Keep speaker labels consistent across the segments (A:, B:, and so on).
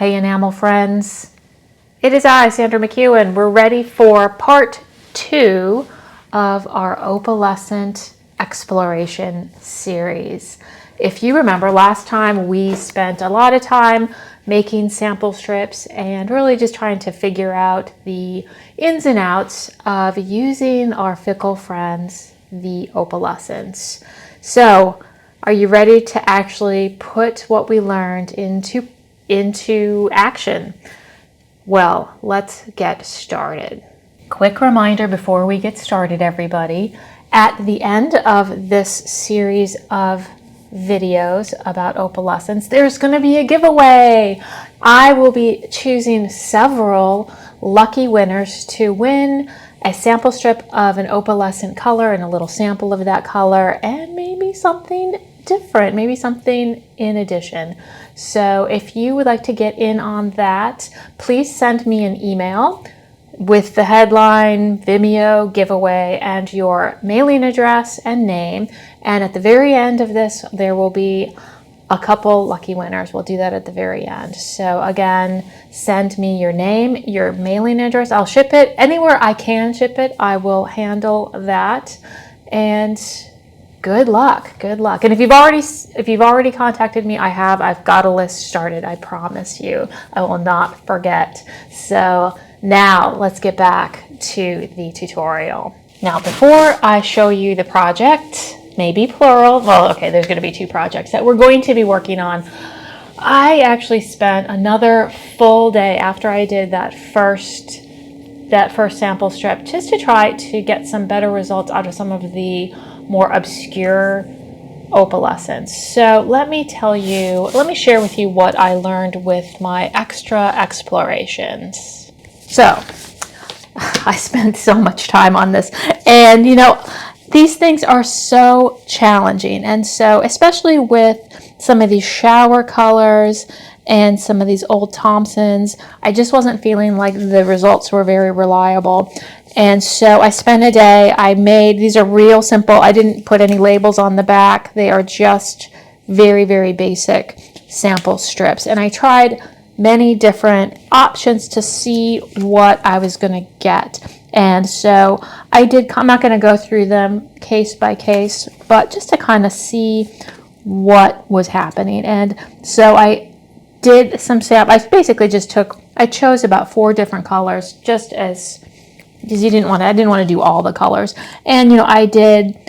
A: Hey enamel friends, it is I, Sandra McEwen. We're ready for part 2 of our Opalescent exploration series. If you remember, last time we spent a lot of time making sample strips and really just trying to figure out the ins and outs of using our fickle friends, the opalescents. So, are you ready to actually put what we learned into action? Well, let's get started. Quick reminder before we get started, everybody. At the end of this series of videos about opalescence, there's going to be a giveaway. I will be choosing several lucky winners to win a sample strip of an opalescent color and a little sample of that color, and maybe something different, maybe something in addition. So if you would like to get in on that, please send me an email with the headline, Vimeo giveaway, and your mailing address and name. And at the very end of this, there will be a couple lucky winners. We'll do that at the very end. So again, send me your name, your mailing address. I'll ship it anywhere I can ship it. I will handle that. And good luck, good luck. And if you've already contacted me, I've got a list started. I promise you, I will not forget. So now let's get back to the tutorial. Now, before I show you the project, maybe plural, well, okay, there's going to be 2 projects that we're going to be working on. I actually spent another full day after I did that first sample strip just to try to get some better results out of some of the more obscure opalescents. So let me share with you what I learned with my extra explorations. So I spent so much time on this, and these things are so challenging, and so especially with some of these shower colors and some of these old Thompsons, I just wasn't feeling like the results were very reliable. And so I spent a day, these are real simple, I didn't put any labels on the back, they are just very, very basic sample strips. And I tried many different options to see what I was going to get. And so I'm not going to go through them case by case, but just to kind of see what was happening. And so I did some samples. I basically I chose about 4 different colors because I didn't want to do all the colors. And I did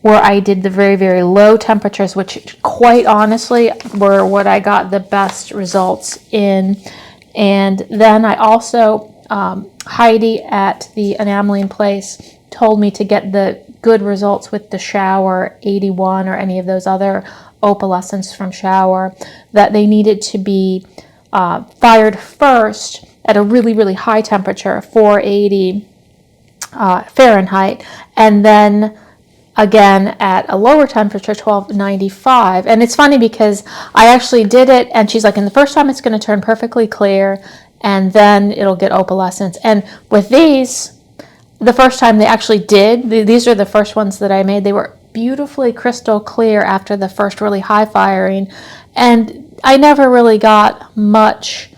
A: the very, very low temperatures, which quite honestly were what I got the best results in. And then I also, Heidi at the Enameling place told me to get the good results with the Shower 81 or any of those other opalescents from Shower, that they needed to be fired first at a really, really high temperature, 480 Fahrenheit, and then again at a lower temperature, 1295. And it's funny because I actually did it, and she's like, in the first time it's going to turn perfectly clear, and then it'll get opalescence. And with these, the first time they actually did, these are the first ones that I made, they were beautifully crystal clear after the first really high firing, and I never really got much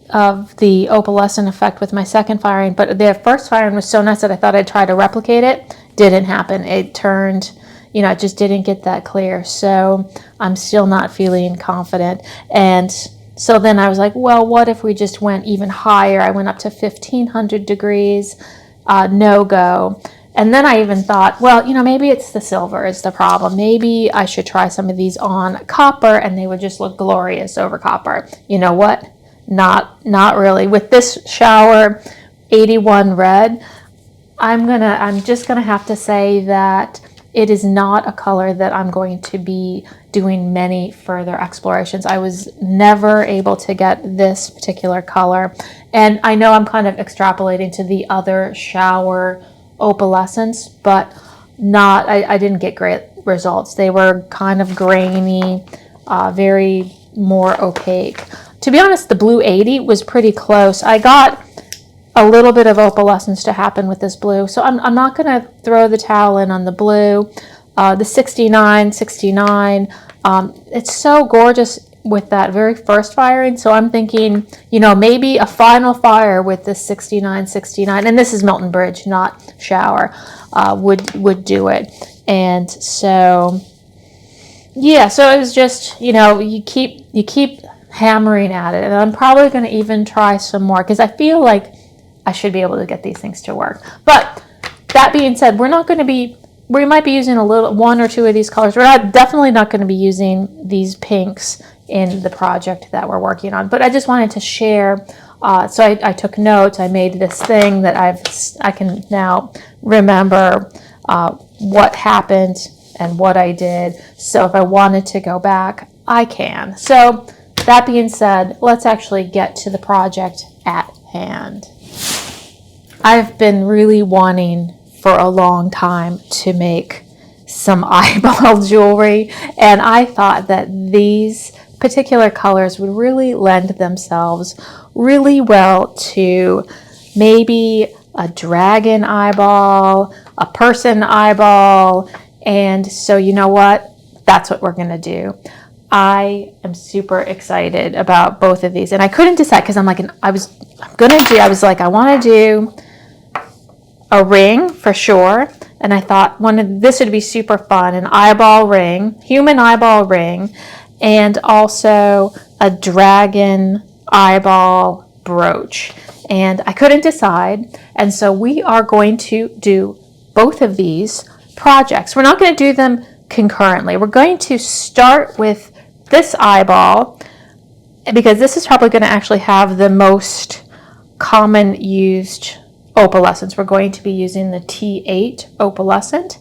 A: of the opalescent effect with my second firing, but the first firing was so nice that I thought I'd try to replicate it. Didn't happen. It turned, it just didn't get that clear. So I'm still not feeling confident. And so then I was like, well, what if we just went even higher? I went up to 1500 degrees, no go. And then I even thought, well, maybe it's the silver is the problem. Maybe I should try some of these on copper and they would just look glorious over copper. You know what? Not really. With this Shower 81 red, I'm just gonna have to say that it is not a color that I'm going to be doing many further explorations. I was never able to get this particular color, and I know I'm kind of extrapolating to the other Shower opalescents, but I didn't get great results. They were kind of grainy, very more opaque. To be honest, the blue 80 was pretty close. I got a little bit of opalescence to happen with this blue, so I'm not going to throw the towel in on the blue. The 69, it's so gorgeous with that very first firing. So I'm thinking, you know, maybe a final fire with this 6969, and this is Milton Bridge, not shower, would do it. And so, yeah, so it was just, you know, you keep hammering at it, and I'm probably going to even try some more because I feel like I should be able to get these things to work. But that being said, we might be using one or two of these colors. We're definitely not going to be using these pinks in the project that we're working on. But I just wanted to share. So I took notes. I made this thing that I can now remember what happened and what I did. So if I wanted to go back, I can. So that being said, let's actually get to the project at hand. I've been really wanting for a long time to make some eyeball jewelry, and I thought that these particular colors would really lend themselves really well to maybe a dragon eyeball, a person eyeball, and so you know what? That's what we're gonna do. I am super excited about both of these, and I couldn't decide because I was like, I want to do a ring for sure, and I thought this would be super fun, an eyeball ring, human eyeball ring, and also a dragon eyeball brooch, and I couldn't decide, and so we are going to do both of these projects. We're not going to do them concurrently. We're going to start with this eyeball because this is probably going to actually have the most common used opalescence. We're going to be using the T8 opalescent,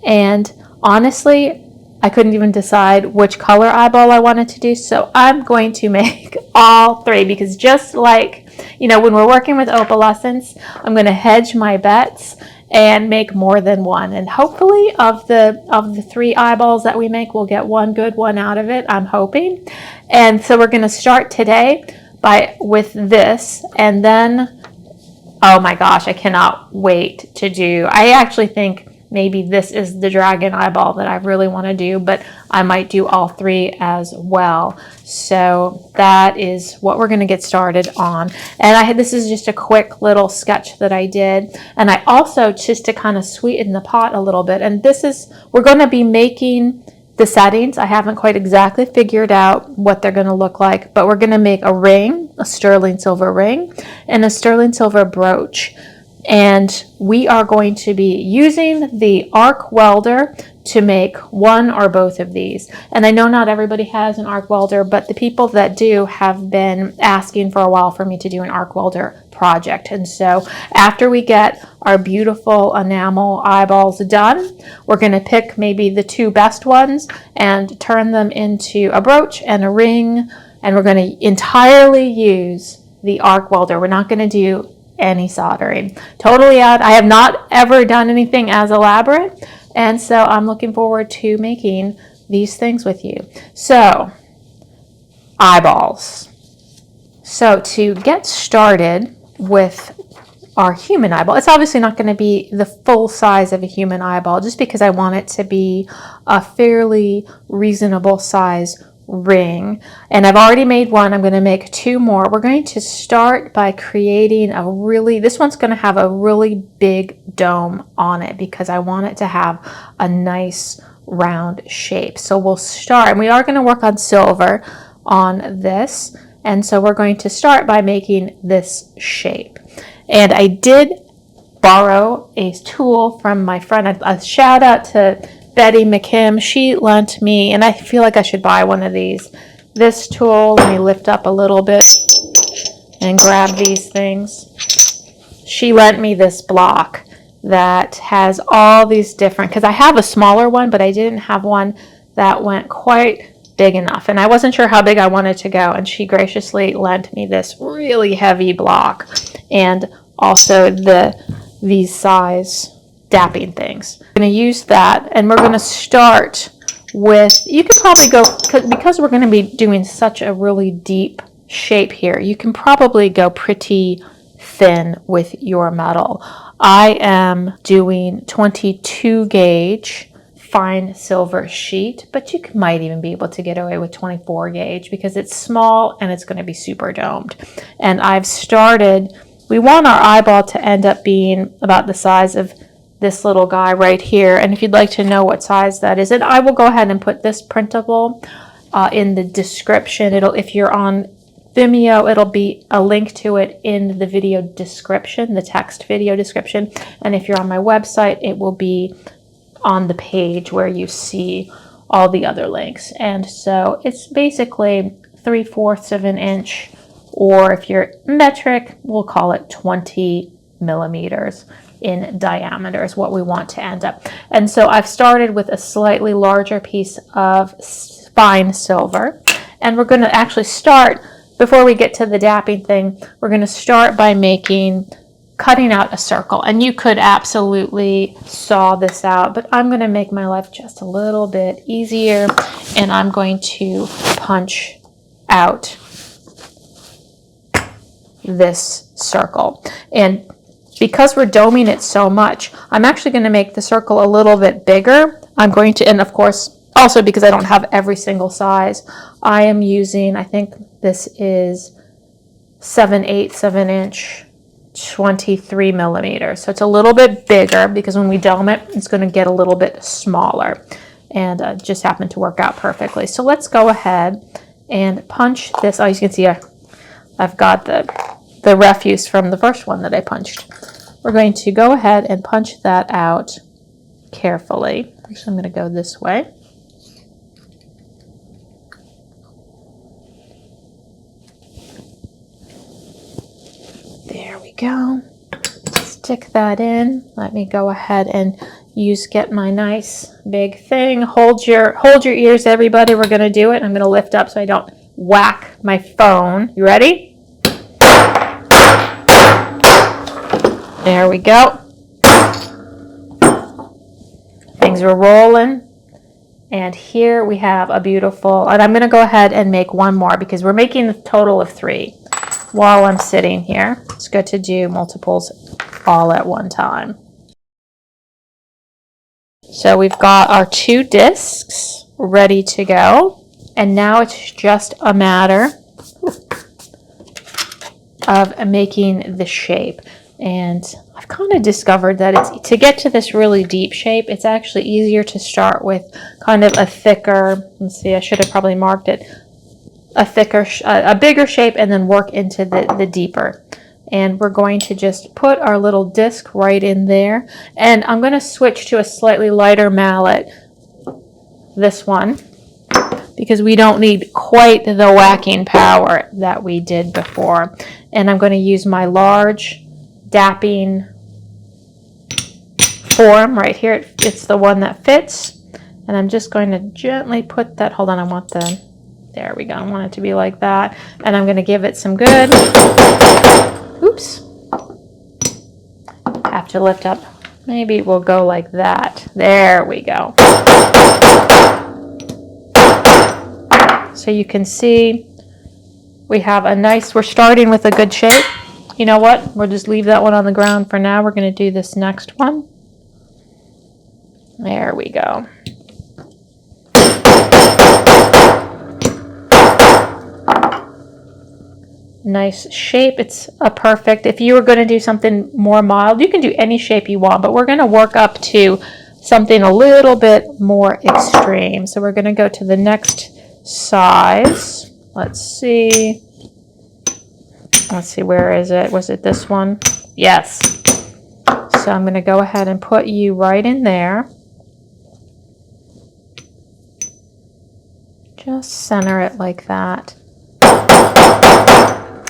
A: and honestly I couldn't even decide which color eyeball I wanted to do, so I'm going to make all three because just like, you know, when we're working with opalescence, I'm going to hedge my bets and make more than one, and hopefully of the three eyeballs that we make, we'll get one good one out of it, I'm hoping. And so we're going to start today with this, and then oh my gosh, I cannot wait to do. I actually think maybe this is the dragon eyeball that I really want to do, but I might do all three as well. So that is what we're going to get started on. And this is just a quick little sketch that I did. And I also, just to kind of sweeten the pot a little bit, and we're going to be making the settings. I haven't quite exactly figured out what they're going to look like, but we're going to make a ring, a sterling silver ring, and a sterling silver brooch. And we are going to be using the arc welder to make one or both of these. And I know not everybody has an arc welder, but the people that do have been asking for a while for me to do an arc welder project. And so after we get our beautiful enamel eyeballs done, we're going to pick maybe the two best ones and turn them into a brooch and a ring. And we're going to entirely use the arc welder. We're not going to do any soldering. Totally out. I have not ever done anything as elaborate, and so I'm looking forward to making these things with you. So, eyeballs. So to get started with our human eyeball, it's obviously not going to be the full size of a human eyeball, just because I want it to be a fairly reasonable size ring. And I've already made one. I'm going to make two more. We're going to start by creating this one's going to have a really big dome on it because I want it to have a nice round shape. So we'll start, and we are going to work on silver on this. And so we're going to start by making this shape. And I did borrow a tool from my friend. A shout out to Betty McKim. She lent me, and I feel like I should buy one of these. This tool, let me lift up a little bit and grab these things. She lent me this block that has all these different, because I have a smaller one, but I didn't have one that went quite big enough, and I wasn't sure how big I wanted to go, and she graciously lent me this really heavy block and also these size dapping things. I'm going to use that, and we're going to start with, you could probably go, because we're going to be doing such a really deep shape here, you can probably go pretty thin with your metal. I am doing 22 gauge fine silver sheet, but you might even be able to get away with 24 gauge because it's small and it's going to be super domed. And I've started, we want our eyeball to end up being about the size of this little guy right here. And if you'd like to know what size that is, and I will go ahead and put this printable in the description. If you're on Vimeo, it'll be a link to it in the video description, the text video description. And if you're on my website, it will be on the page where you see all the other links. And so it's basically 3/4 of an inch, or if you're metric, we'll call it 20 millimeters in diameter is what we want to end up. And so I've started with a slightly larger piece of fine silver, and we're going to actually start, before we get to the dapping thing, we're going to start by cutting out a circle. And you could absolutely saw this out, but I'm going to make my life just a little bit easier, and I'm going to punch out this circle. And because we're doming it so much, I'm actually going to make the circle a little bit bigger. I'm going to, and of course, also because I don't have every single size, I am using, I think this is 7/8 of an inch, 23 millimeters. So it's a little bit bigger because when we dome it, it's going to get a little bit smaller, and just happened to work out perfectly. So let's go ahead and punch this. Oh, you can see I've got the refuse from the first one that I punched. We're going to go ahead and punch that out carefully. Actually, I'm going to go this way. There we go. Stick that in. Let me go ahead and get my nice big thing. Hold your ears, everybody. We're going to do it. I'm going to lift up so I don't whack my phone. You ready? There we go. Things are rolling. And here we have a beautiful, and I'm going to go ahead and make one more because we're making a total of 3 while I'm sitting here. It's good to do multiples all at one time. So we've got our 2 discs ready to go. And now it's just a matter of making the shape. And I've kind of discovered that to get to this really deep shape, it's actually easier to start with kind of a thicker, let's see, I should have probably marked it, a bigger shape, and then work into the deeper. And we're going to just put our little disc right in there. And I'm going to switch to a slightly lighter mallet, this one, because we don't need quite the whacking power that we did before. And I'm going to use my large dapping form right here. It's the one that fits. And I'm just going to gently put that, hold on, there we go. I want it to be like that. And I'm going to give it some good, oops, have to lift up. Maybe we'll go like that. There we go. So you can see we have a nice, we're starting with a good shape. You know what? We'll just leave that one on the ground for now. We're going to do this next one. There we go. Nice shape. It's a perfect, if you were going to do something more mild, you can do any shape you want, but we're going to work up to something a little bit more extreme. So we're going to go to the next size. Let's see, where is it? Was it this one? Yes. So I'm going to go ahead and put you right in there. Just center it like that.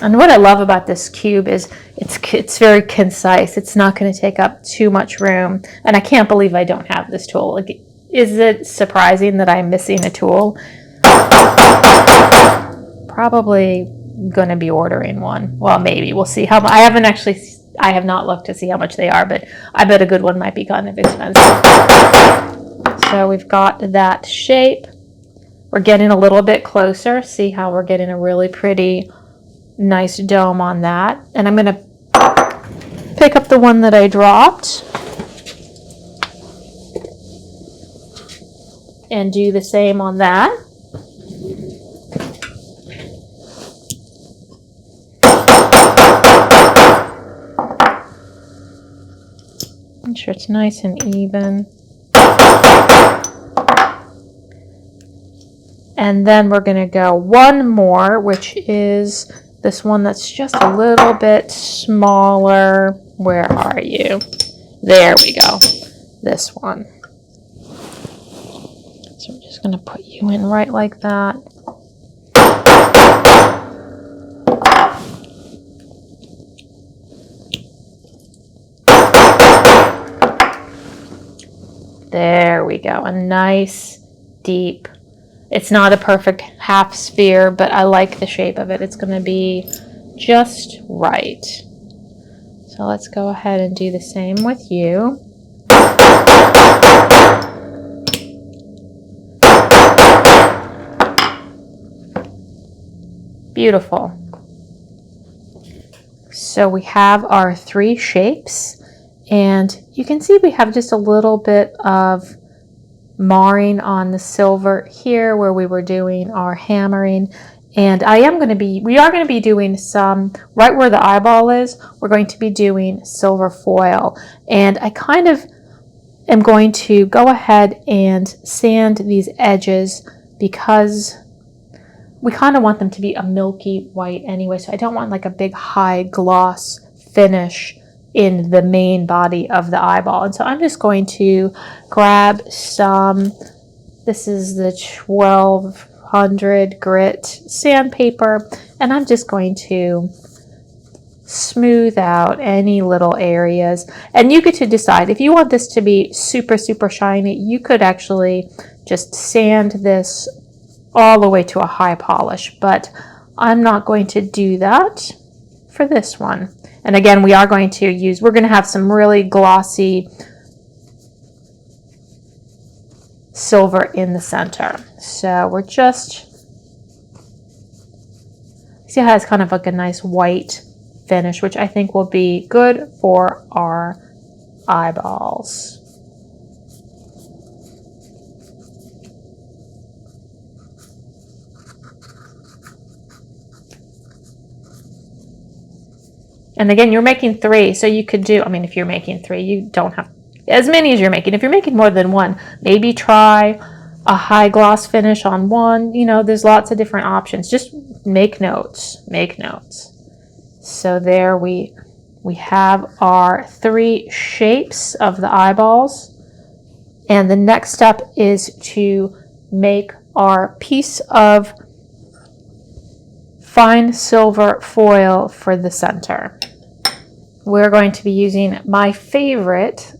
A: And what I love about this cube is it's very concise. It's not going to take up too much room. And I can't believe I don't have this tool. Like, is it surprising that I'm missing a tool? Probably going to be ordering one. Well, maybe. We'll see how much. I have not looked to see how much they are, but I bet a good one might be kind of expensive. So we've got that shape. We're getting a little bit closer. See how we're getting a really pretty nice dome on that. And I'm going to pick up the one that I dropped. and do the same on that. Make sure it's nice and even. And then we're going to go one more, which is this one that's just a little bit smaller. Where are you? There we go. This one. So I'm just going to put you in right like that. There we go. A nice, deep. It's not a perfect half sphere, but I like the shape of it. It's going to be just right. So let's go ahead and do the same with you. Beautiful. So we have our 3 shapes, and you can see we have just a little bit of marring on the silver here where we were doing our hammering. And we are going to be doing some right where the eyeball is. We're going to be doing silver foil, and I kind of am going to go ahead and sand these edges because we kind of want them to be a milky white anyway, so I don't want like a big high gloss finish in the main body of the eyeball. And so I'm just going to grab some, this is the 1200 grit sandpaper, and I'm just going to smooth out any little areas. And you get to decide if you want this to be super, super shiny. You could actually just sand this all the way to a high polish, but I'm not going to do that for this one. And again, we're going to have some really glossy silver in the center. So we're just, see how it's kind of like a nice white finish, which I think will be good for our eyeballs. And again, you're making 3, so you could do, if you're making 3, you don't have as many as you're making. If you're making more than one, maybe try a high gloss finish on one. There's lots of different options. Just make notes. So there we have our 3 shapes of the eyeballs. And the next step is to make our piece of fine silver foil for the center. We're going to be using my favorite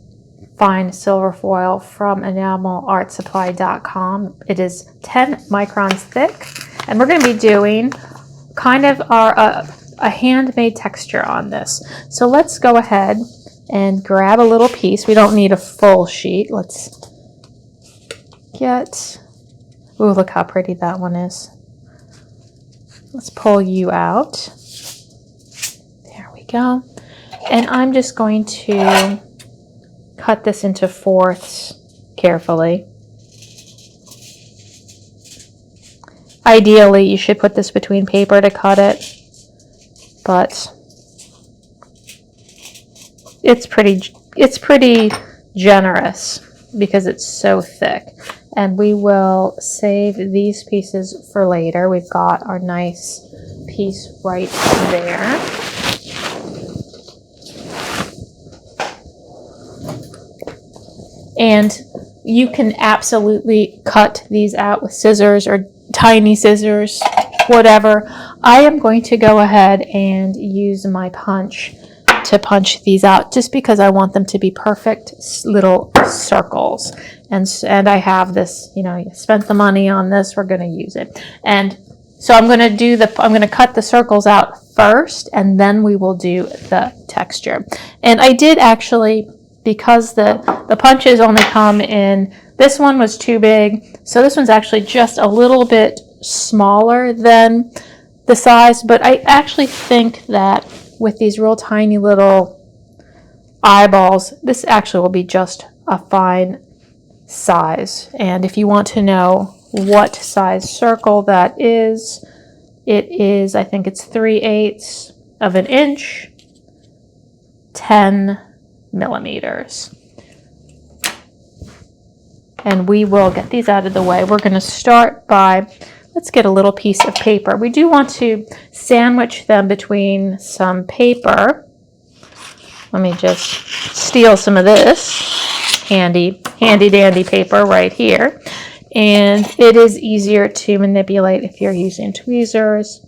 A: fine silver foil from enamelartsupply.com. It is 10 microns thick, and we're going to be doing kind of a handmade texture on this. So let's go ahead and grab a little piece. We don't need a full sheet. Let's get, ooh, look how pretty that one is. Let's pull you out. There we go. And I'm just going to cut this into 4ths carefully. Ideally, you should put this between paper to cut it, but it's pretty generous because it's so thick. And we will save these pieces for later. We've got our nice piece right there. And you can absolutely cut these out with scissors or tiny scissors, whatever. I am going to go ahead and use my punch to punch these out just because I want them to be perfect little circles. And I have this, you spent the money on this, we're going to use it. And so I'm going to cut the circles out first, and then we will do the texture. And I did actually, because the punches only come in, this one was too big, so this one's actually just a little bit smaller than the size, but I actually think that with these real tiny little eyeballs, this actually will be just a fine size. And if you want to know what size circle that is, it is, I think it's 3/8 of an inch, 10 millimeters. And we will get these out of the way. We're going to start by, let's get a little piece of paper. We do want to sandwich them between some paper. Let me just steal some of this handy dandy paper right here. And it is easier to manipulate if you're using tweezers.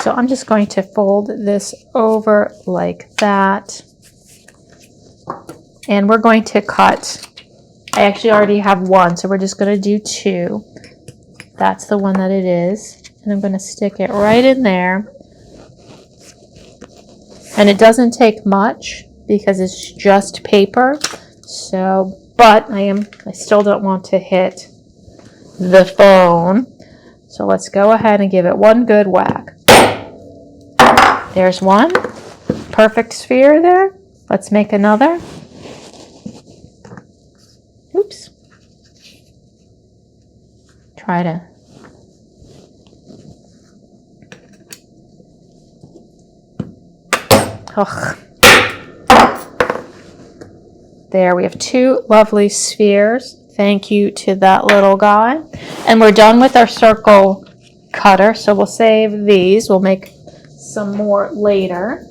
A: So I'm just going to fold this over like that. And we're going to cut. I actually already have one, so we're just going to do two. That's the one that it is. And I'm going to stick it right in there. And it doesn't take much because it's just paper. So, but I still don't want to hit the phone. So let's go ahead and give it one good whack. There's one. Perfect sphere there. Let's make another. Oops. Try to. Ugh. There, we have two lovely spheres. Thank you to that little guy. And we're done with our circle cutter, so we'll save these. We'll make some more later.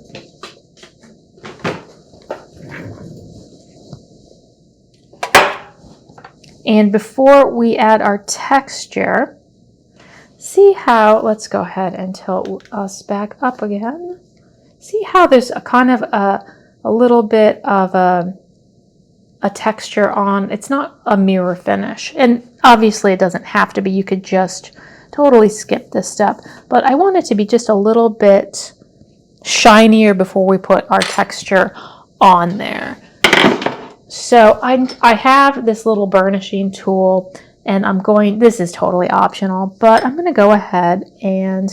A: And before we add our texture, see how, let's go ahead and tilt us back up again. See how there's a kind of a little bit of a texture on, it's not a mirror finish. And obviously it doesn't have to be, you could just totally skip this step. But I want it to be just a little bit shinier before we put our texture on there. So I have this little burnishing tool, and this is totally optional, but I'm going to go ahead and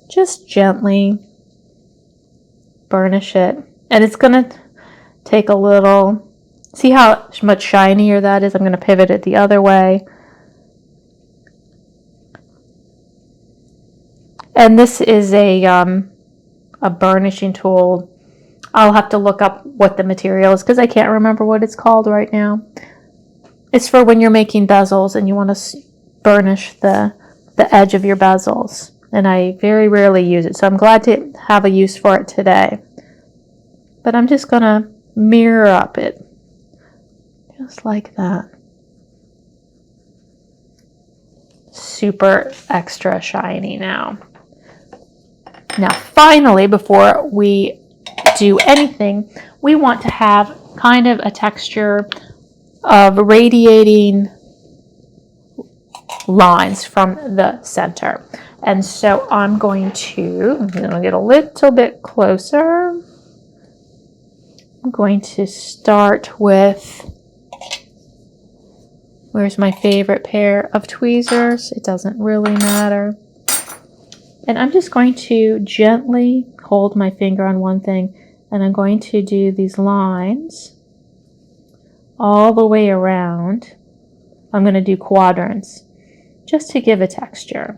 A: just gently burnish it. And it's going to take a little, see how much shinier that is? I'm going to pivot it the other way. And this is a burnishing tool. I'll have to look up what the material is because I can't remember what it's called right now. It's for when you're making bezels and you want to burnish the edge of your bezels. And I very rarely use it, so I'm glad to have a use for it today. But I'm just going to mirror up it. Just like that. Super extra shiny now. Now finally, before we do anything, we want to have kind of a texture of radiating lines from the center. And so I'm going to get a little bit closer. I'm going to start with, where's my favorite pair of tweezers? It doesn't really matter. And I'm just going to gently hold my finger on one thing, and I'm going to do these lines all the way around. I'm going to do quadrants just to give a texture.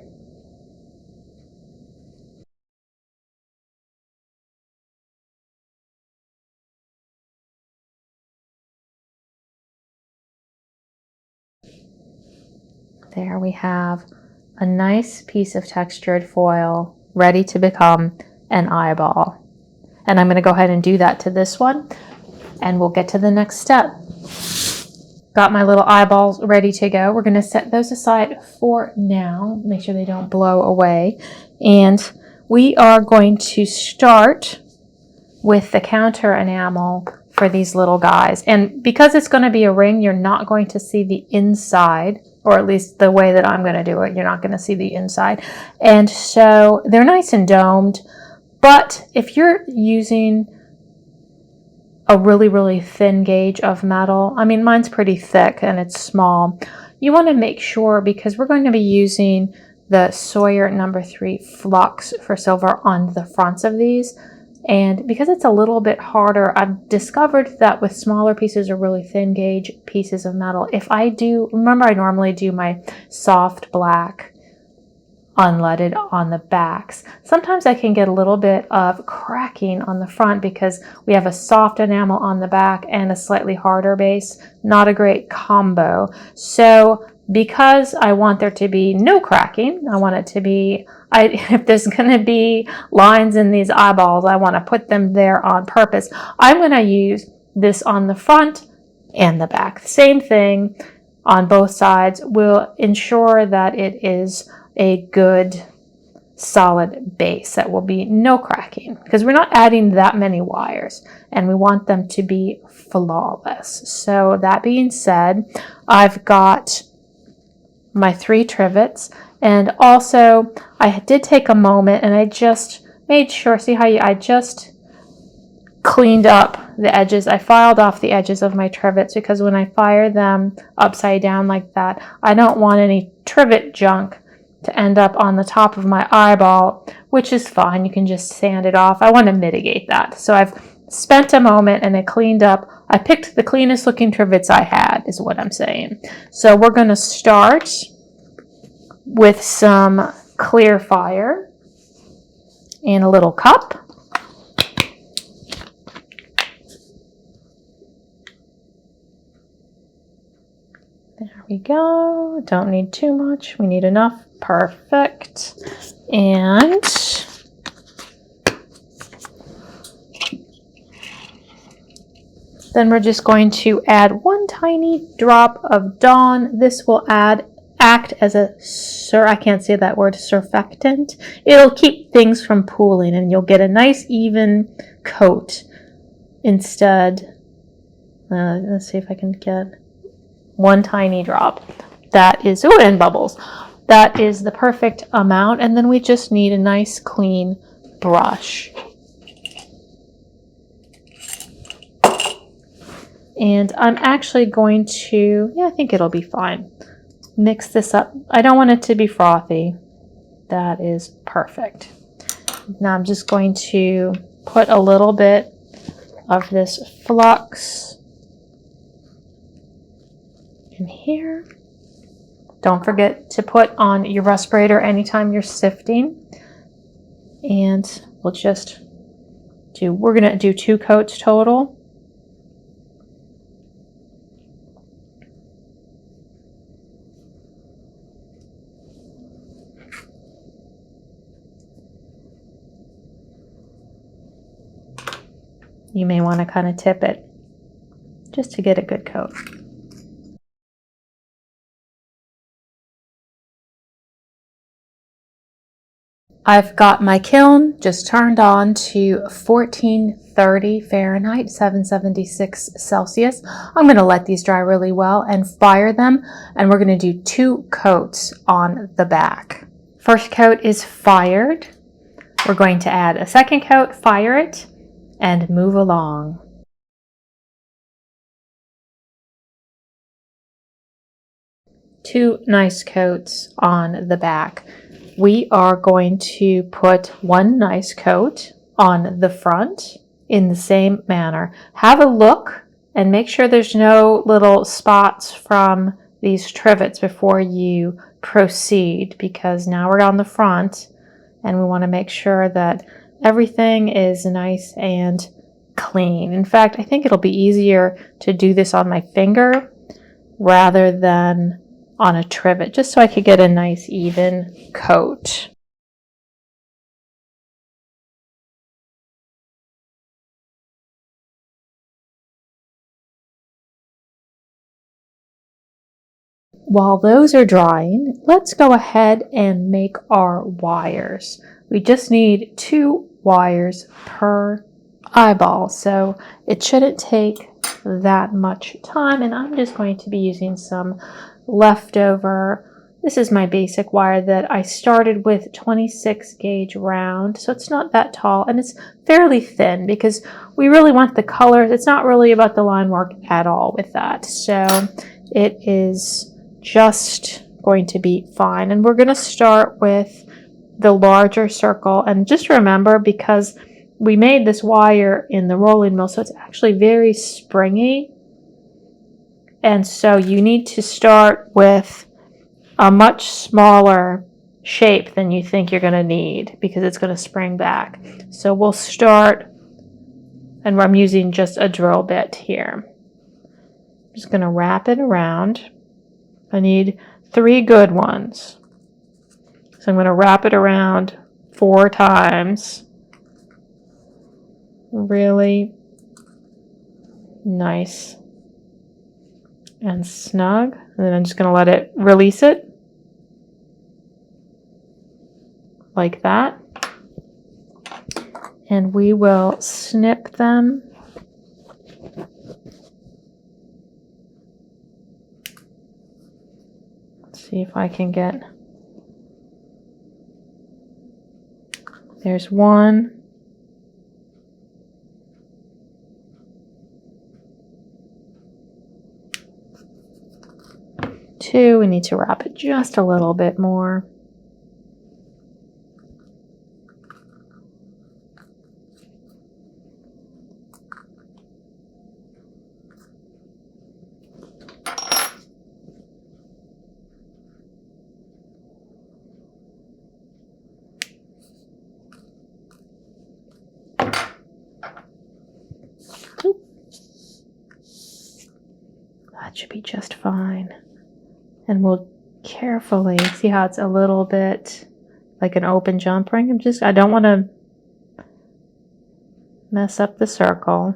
A: There we have a nice piece of textured foil ready to become an eyeball. And I'm going to go ahead and do that to this one, and we'll get to the next step. Got my little eyeballs ready to go. We're going to set those aside for now, make sure they don't blow away. And we are going to start with the counter enamel for these little guys. And because it's going to be a ring, you're not going to see the inside, or at least the way that I'm going to do it, you're not going to see the inside. And so they're nice and domed. But if you're using a really, really thin gauge of metal, I mean, mine's pretty thick and it's small, you want to make sure, because we're going to be using the Sawyer No. 3 flux for silver on the fronts of these. And because it's a little bit harder, I've discovered that with smaller pieces or really thin gauge pieces of metal, if I do, remember I normally do my soft black unleaded on the backs. Sometimes I can get a little bit of cracking on the front because we have a soft enamel on the back and a slightly harder base. Not a great combo. So because I want there to be no cracking, I want it to be, if there's going to be lines in these eyeballs, I want to put them there on purpose. I'm going to use this on the front and the back. Same thing on both sides. Will ensure that it is a good solid base that will be no cracking, because we're not adding that many wires and we want them to be flawless. So that being said, I've got my 3 trivets, and also I did take a moment and I just made sure, see how I just cleaned up the edges. I filed off the edges of my trivets because when I fire them upside down like that, I don't want any trivet junk to end up on the top of my eyeball, which is fine. You can just sand it off. I want to mitigate that. So I've spent a moment and I cleaned up. I picked the cleanest looking trivets I had, is what I'm saying. So we're going to start with some clear fire in a little cup. There we go. Don't need too much. We need enough. Perfect. And then we're just going to add 1 tiny drop of Dawn. This will act as a, I can't say that word, surfactant. It'll keep things from pooling and you'll get a nice even coat instead. Let's see if I can get 1 tiny drop. That is, oh, and bubbles. That is the perfect amount. And then we just need a nice clean brush. And I'm actually going to, I think it'll be fine. Mix this up. I don't want it to be frothy. That is perfect. Now I'm just going to put a little bit of this flux in here. Don't forget to put on your respirator anytime you're sifting. And we'll just we're going to do 2 coats total. You may want to kind of tip it just to get a good coat. I've got my kiln just turned on to 1430 Fahrenheit, 776 Celsius. I'm going to let these dry really well and fire them, and we're going to do 2 coats on the back. First coat is fired. We're going to add a second coat, fire it, and move along. Two nice coats on the back. We are going to put 1 nice coat on the front in the same manner. Have a look and make sure there's no little spots from these trivets before you proceed, because now we're on the front and we want to make sure that everything is nice and clean. In fact, I think it'll be easier to do this on my finger rather than on a trivet, just so I could get a nice even coat. While those are drying, let's go ahead and make our wires. We just need 2 wires per eyeball, so it shouldn't take that much time, and I'm just going to be using some leftover. This is my basic wire that I started with 26 gauge round, so it's not that tall and it's fairly thin because we really want the colors. It's not really about the line work at all with that, so it is just going to be fine. And we're going to start with the larger circle, and just remember, because we made this wire in the rolling mill, so it's actually very springy. And so you need to start with a much smaller shape than you think you're going to need because it's going to spring back. So we'll start, and I'm using just a drill bit here. I'm just going to wrap it around. I need 3 good ones. So I'm going to wrap it around 4 times. Really nice and snug. And then I'm just going to let it release it like that. And we will snip them. Let's see if I can get, there's 1. We need to wrap it just a little bit more. That should be just fine. And we'll carefully see how it's a little bit like an open jump ring. I don't want to mess up the circle.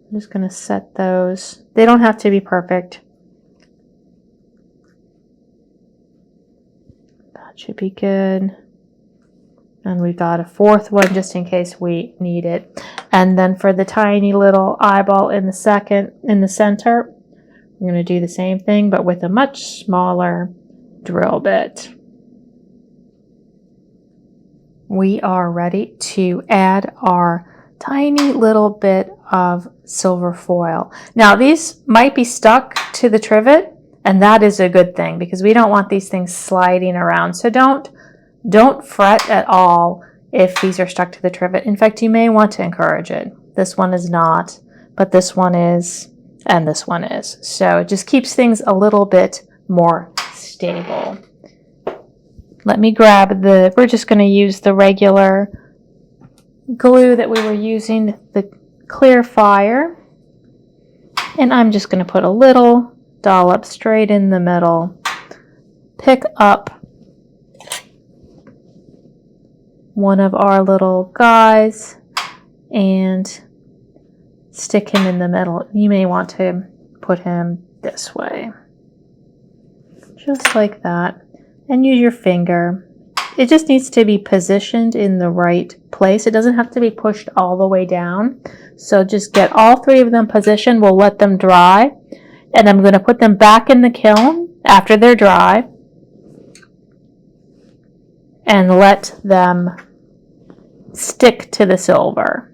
A: I'm just going to set those. They don't have to be perfect. That should be good. And we got a 4th one just in case we need it. And then for the tiny little eyeball in the center, I'm going to do the same thing, but with a much smaller drill bit. We are ready to add our tiny little bit of silver foil. Now, these might be stuck to the trivet, and that is a good thing because we don't want these things sliding around. So don't fret at all if these are stuck to the trivet. In fact, you may want to encourage it. This one is not, but this one is. And this one is. So it just keeps things a little bit more stable. Let me grab we're just going to use the regular glue that we were using, the clear fire. And I'm just going to put a little dollop straight in the middle. Pick up one of our little guys and stick him in the middle. You may want to put him this way. Just like that. And use your finger. It just needs to be positioned in the right place. It doesn't have to be pushed all the way down. So just get all 3 of them positioned. We'll let them dry. And I'm going to put them back in the kiln after they're dry. And let them stick to the silver.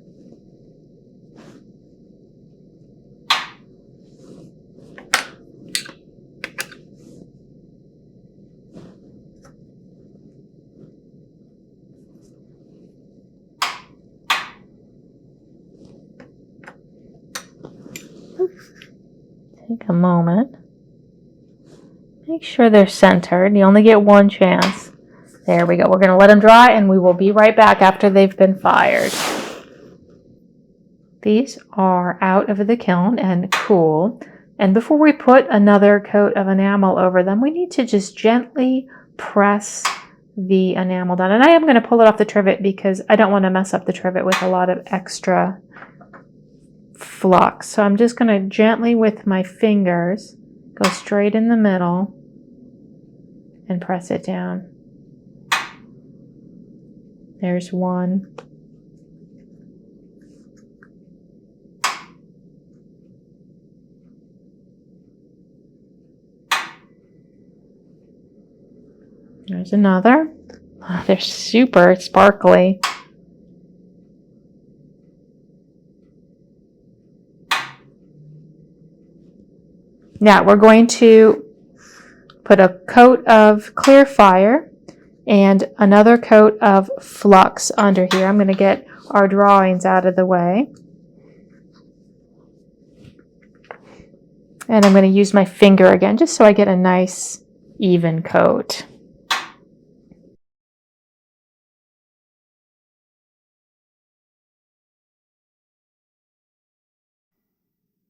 A: Take a moment. Make sure they're centered. You only get 1 chance. There we go. We're going to let them dry and we will be right back after they've been fired. These are out of the kiln and cool. And before we put another coat of enamel over them, we need to just gently press the enamel down. And I am going to pull it off the trivet because I don't want to mess up the trivet with a lot of extra flux. So I'm just going to gently with my fingers go straight in the middle and press it down. There's 1. There's another. Oh, they're super sparkly. Now we're going to put a coat of clear fire and another coat of flux under here. I'm going to get our drawings out of the way. And I'm going to use my finger again just so I get a nice even coat.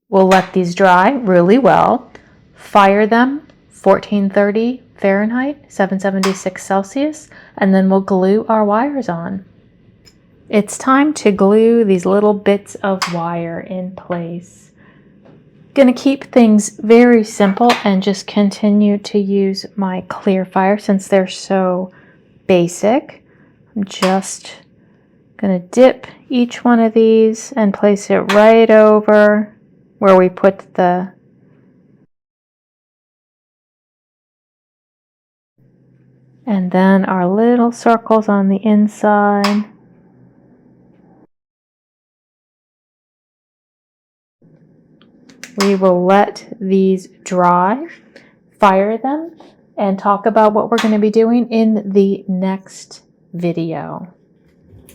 A: We'll let these dry really well. Fire them 1430 Fahrenheit, 776 Celsius, and then we'll glue our wires on. It's time to glue these little bits of wire in place. Going to keep things very simple and just continue to use my clear fire since they're so basic. I'm just going to dip each one of these and place it right over where we put the and then our little circles on the inside. We will let these dry, fire them, and talk about what we're going to be doing in the next video.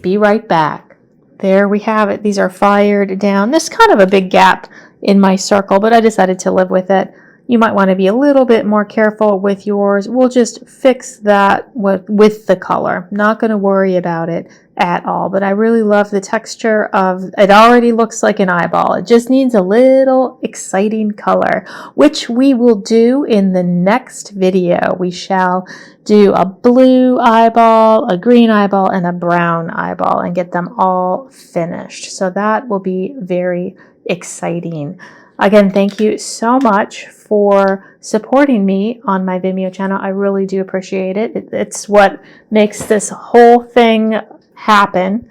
A: Be right back. There we have it. These are fired down. There's kind of a big gap in my circle, but I decided to live with it. You might want to be a little bit more careful with yours. We'll just fix that with the color. Not going to worry about it at all, but I really love the texture of it. Already looks like an eyeball. It just needs a little exciting color, which we will do in the next video. We shall do a blue eyeball, a green eyeball, and a brown eyeball and get them all finished. So that will be very exciting. Again, thank you so much for supporting me on my Vimeo channel. I really do appreciate it. It's what makes this whole thing happen.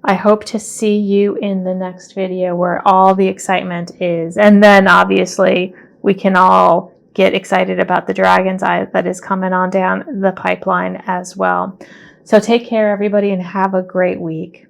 A: I hope to see you in the next video where all the excitement is. And then obviously we can all get excited about the dragon's eye that is coming on down the pipeline as well. So take care, everybody, and have a great week.